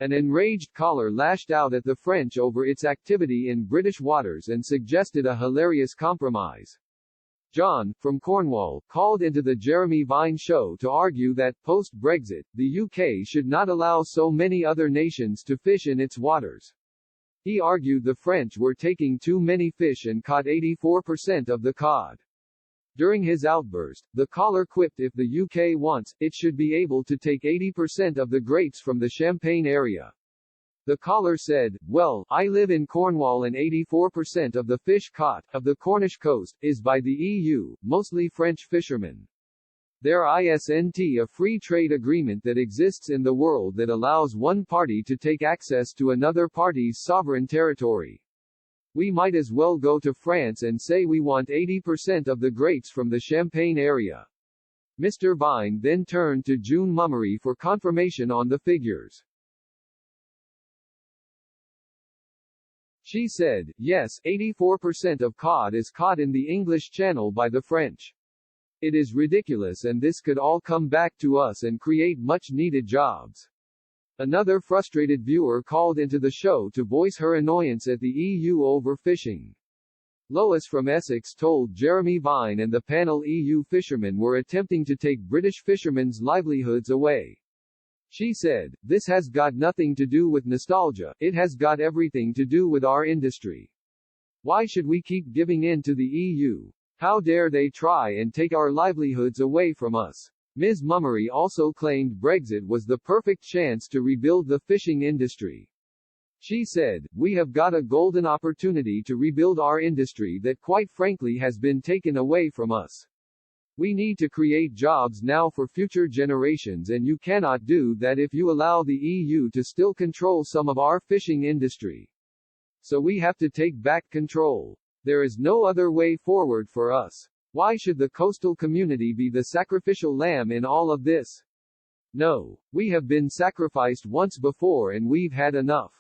An enraged caller lashed out at the French over its activity in British waters and suggested a hilarious compromise. John, from Cornwall, called into the Jeremy Vine show to argue that, post-Brexit, the UK should not allow so many other nations to fish in its waters. He argued the French were taking too many fish and caught 84% of the cod. During his outburst, the caller quipped if the UK wants, it should be able to take 80% of the greats from the Champagne area. The caller said, well, I live in Cornwall and 84% of the fish caught, of the Cornish coast, is by the EU, mostly French fishermen. There isn't a free trade agreement that exists in the world that allows one party to take access to another party's sovereign territory. We might as well go to France and say we want 80% of the greats from the Champagne area. Mr. Vine then turned to June Mummery for confirmation on the figures. She said, yes, 84% of cod is caught in the English Channel by the French. It is ridiculous, and this could all come back to us and create much-needed jobs. Another frustrated viewer called into the show to voice her annoyance at the EU overfishing. Lois from Essex told Jeremy Vine and the panel EU fishermen were attempting to take British fishermen's livelihoods away. She said, this has got nothing to do with nostalgia, it has got everything to do with our industry. Why should we keep giving in to the EU? How dare they try and take our livelihoods away from us? Ms. Mummery also claimed Brexit was the perfect chance to rebuild the fishing industry. She said, we have got a golden opportunity to rebuild our industry that quite frankly has been taken away from us. We need to create jobs now for future generations, and you cannot do that if you allow the EU to still control some of our fishing industry. So we have to take back control. There is no other way forward for us. Why should the coastal community be the sacrificial lamb in all of this? No. We have been sacrificed once before and we've had enough.